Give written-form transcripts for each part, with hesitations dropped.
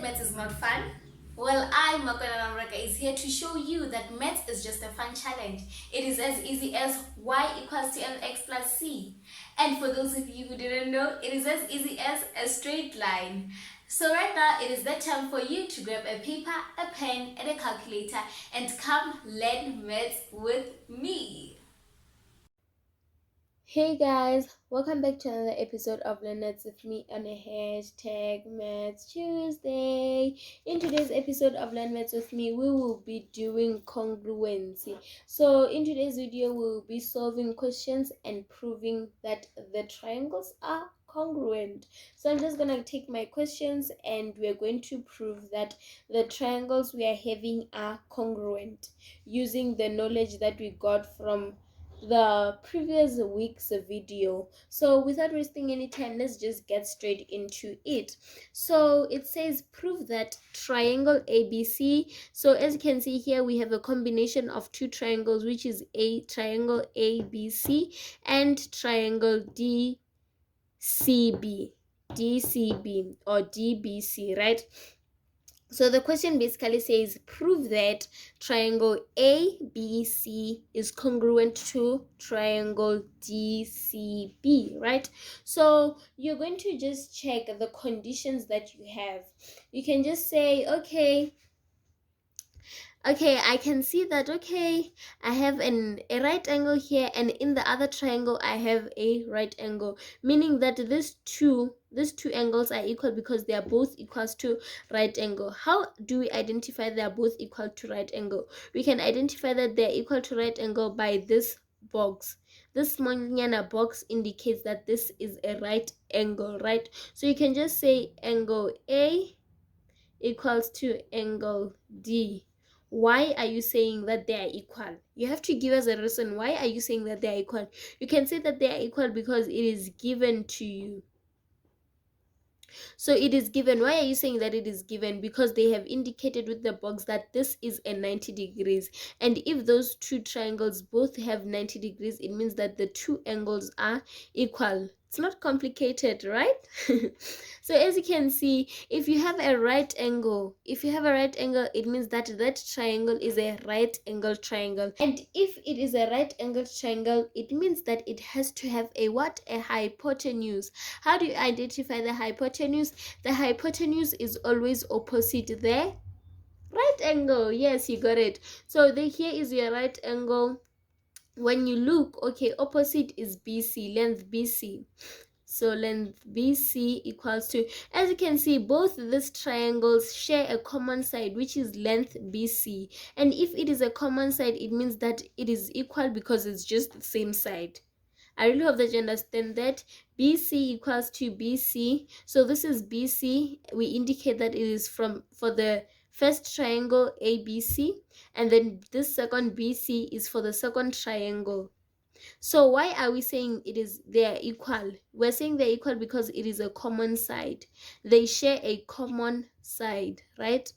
maths is not fun? Well, I, Makwana Namraka, is here to show you that maths is just a fun challenge. It is as easy as y equals to mx plus c. And for those of you who didn't know, it is as easy as a straight line. So right now, it is the time for you to grab a paper, a pen, and a calculator and come learn maths with me. Hey guys, welcome back to another episode of Learn Maths with me on a hashtag Maths Tuesday. In today's episode of Learn Maths with me, we will be doing congruency. So in today's video, we will be solving questions and proving that the triangles are congruent. So I'm just gonna take my questions and we're going to prove that the triangles we are having are congruent using the knowledge that we got from the previous week's video. So without wasting any time, let's just get straight into it. So it says prove that triangle ABC. So as you can see here, we have a combination of two triangles, which is a triangle ABC and triangle DCB or DBC, right? So the question basically says prove that triangle ABC is congruent to triangle DCB, right? So you're going to just check the conditions that you have. You can just say, okay, I can see that, okay, I have a right angle here, and in the other triangle I have a right angle, meaning that these two angles are equal because they are both equals to right angle. How do we identify they are both equal to right angle? We can identify that they are equal to right angle by this box. This small box indicates that this is a right angle, right? So you can just say angle A equals to angle D. Why are you saying that they are equal? You have to give us a reason. Why are you saying that they are equal? You can say that they are equal because it is given to you. So it is given. Why are you saying that it is given? Because they have indicated with the box that this is a 90 degrees. And if those two triangles both have 90 degrees, it means that the two angles are equal. It's not complicated, right? So as you can see, if you have a right angle, it means that that triangle is a right angle triangle. And if it is a right angle triangle, it means that it has to have a what? A hypotenuse. How do you identify the hypotenuse? The hypotenuse is always opposite the right angle. Yes, you got it. So here is your right angle. When you look, okay, opposite is BC, length BC. So length BC equals to, as you can see, both these triangles share a common side, which is length BC. And if it is a common side, it means that it is equal because it's just the same side. I really hope that you understand that. BC equals to BC. So this is BC. We indicate that it is for the first triangle ABC, and then this second BC is for the second triangle. So why are we saying they are equal? We're saying they're equal because it is a common side. They share a common side, right?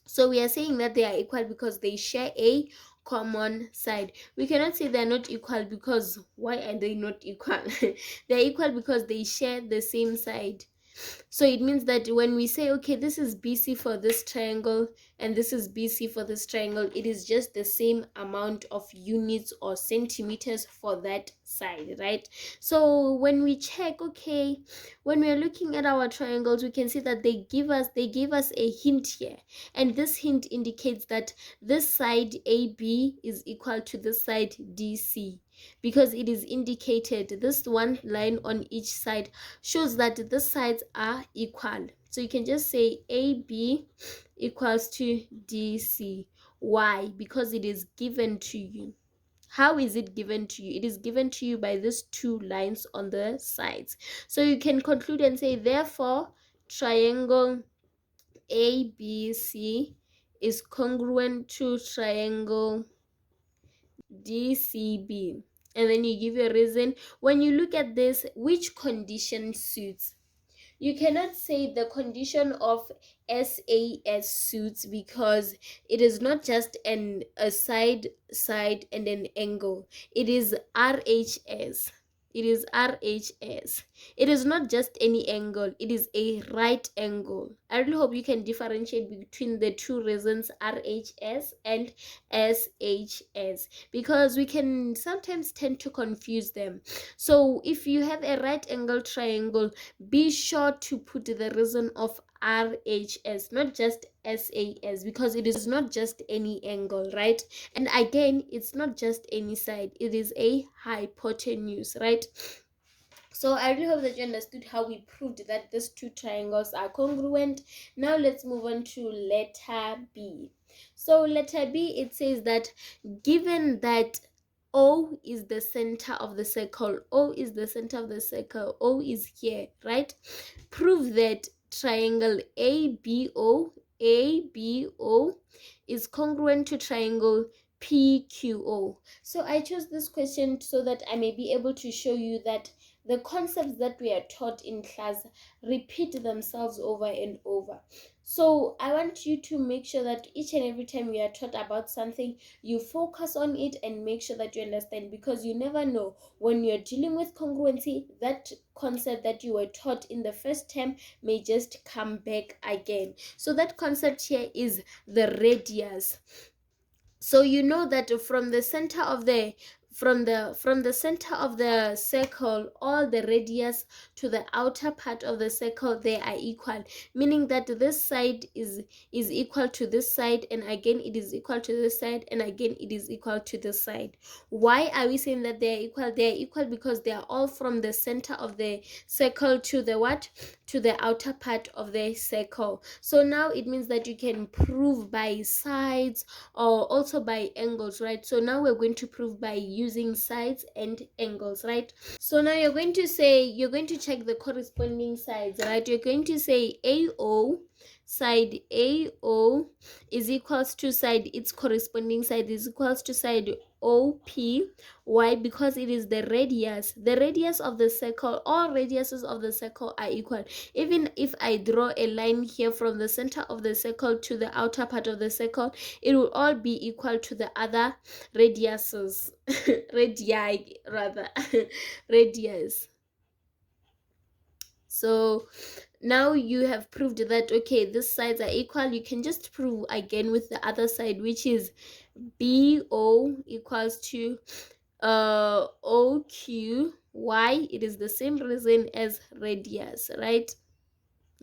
So we are saying that they are equal because they share a common side. We cannot say they're not equal because why are they not equal? They're equal because they share the same side. So it means that when we say, okay, this is BC for this triangle and this is BC for this triangle, it is just the same amount of units or centimeters for that side, right? So when we check, okay, when we are looking at our triangles, we can see that they gave us a hint here, and this hint indicates that this side AB is equal to this side DC, because it is indicated, this one line on each side shows that the sides are equal. So you can just say AB equals to DC. Why? Because it is given to you. How is it given to you? It is given to you by these two lines on the sides. So you can conclude and say, therefore, triangle ABC is congruent to triangle DCB. And then you give your reason. When you look at this, which condition suits? You cannot say the condition of SAS suits because it is not just a side and an angle. It is RHS. It is RHS. It is not just any angle, it is a right angle. I really hope you can differentiate between the two reasons, RHS and SHS, because we can sometimes tend to confuse them. So if you have a right angle triangle, be sure to put the reason of RHS, not just SAS, because it is not just any angle, right? And again, it's not just any side, it is a hypotenuse, right? So I really hope that you understood how we proved that these two triangles are congruent. Now let's move on to letter B. So letter B, it says that given that O is the center of the circle, O is the center of the circle, O is here, right? Prove that triangle ABO is congruent to triangle PQO. So I chose this question so that I may be able to show you that the concepts that we are taught in class repeat themselves over and over. So I want you to make sure that each and every time you are taught about something, you focus on it and make sure that you understand, because you never know when you're dealing with congruency, that concept that you were taught in the first term may just come back again. So that concept here is the radius. So you know that from the center of the center of the circle, all the radius to the outer part of the circle, they are equal, meaning that this side is equal to this side, and again it is equal to this side, and again it is equal to this side. Why are we saying that they are equal? They are equal because they are all from the center of the circle to the what? To the outer part of the circle. So now it means that you can prove by sides or also by angles, right? So now we're going to prove by using sides and angles, right? So now you're going to check the corresponding sides, right? You're going to say AO, side AO is equals to side, its corresponding side is equals to side OP. Why? Because it is the radius of the circle. All radiuses of the circle are equal. Even if I draw a line here from the center of the circle to the outer part of the circle, it will all be equal to the other radiuses. Radii rather. Radius. So now you have proved that okay, these sides are equal. You can just prove again with the other side, which is BO equals to OQ. Why? It is the same reason as radius, right?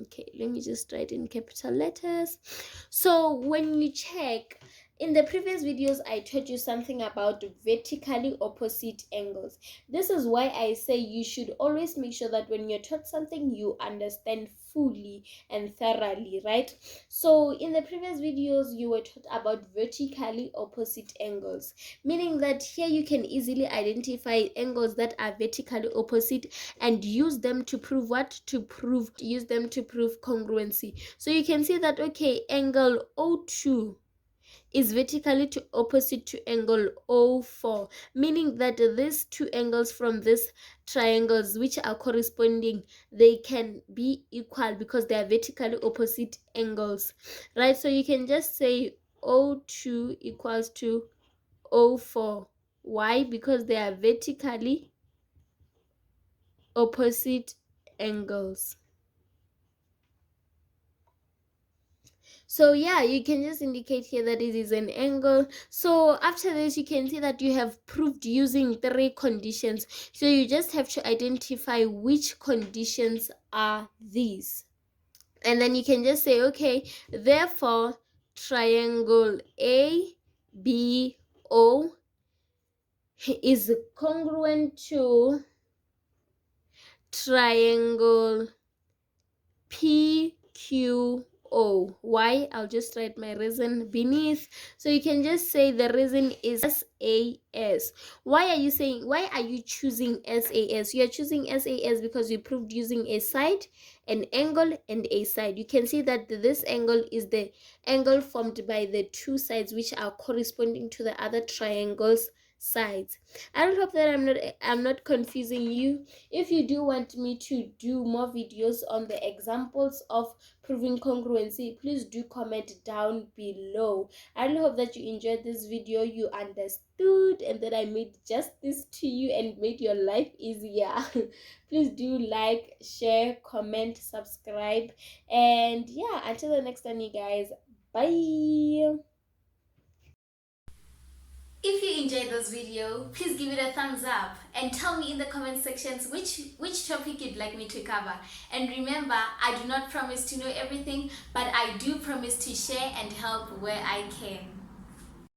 Okay, let me just write in capital letters. So when you check, in the previous videos I taught you something about vertically opposite angles. This is why I say you should always make sure that when you're taught something, you understand fully and thoroughly, right? So in the previous videos you were taught about vertically opposite angles, meaning that here you can easily identify angles that are vertically opposite and use them to prove what? Use them to prove congruency. So you can see that okay, angle O2 is vertically to opposite to angle O4, meaning that these two angles from these triangles which are corresponding, they can be equal because they are vertically opposite angles, right? So you can just say O2 equals to O4. Why? Because they are vertically opposite angles. So yeah, you can just indicate here that it is an angle. So after this, you can see that you have proved using 3 conditions. So you just have to identify which conditions are these. And then you can just say, okay, therefore, triangle ABO is congruent to triangle PQO. Why? I'll just write my reason beneath. So you can just say the reason is SAS. Why are you choosing SAS? You are choosing SAS because you proved using a side, an angle, and a side. You can see that this angle is the angle formed by the two sides which are corresponding to the other triangles sides. I don't hope that I'm not confusing you. If you do want me to do more videos on the examples of proving congruency, please do comment down below. I really hope that you enjoyed this video, you understood, and that I made justice to you and made your life easier. Please do like, share, comment, subscribe, and yeah, until the next time, you guys, bye. If you enjoyed this video, please give it a thumbs up and tell me in the comment sections which topic you'd like me to cover. And remember, I do not promise to know everything, but I do promise to share and help where I can.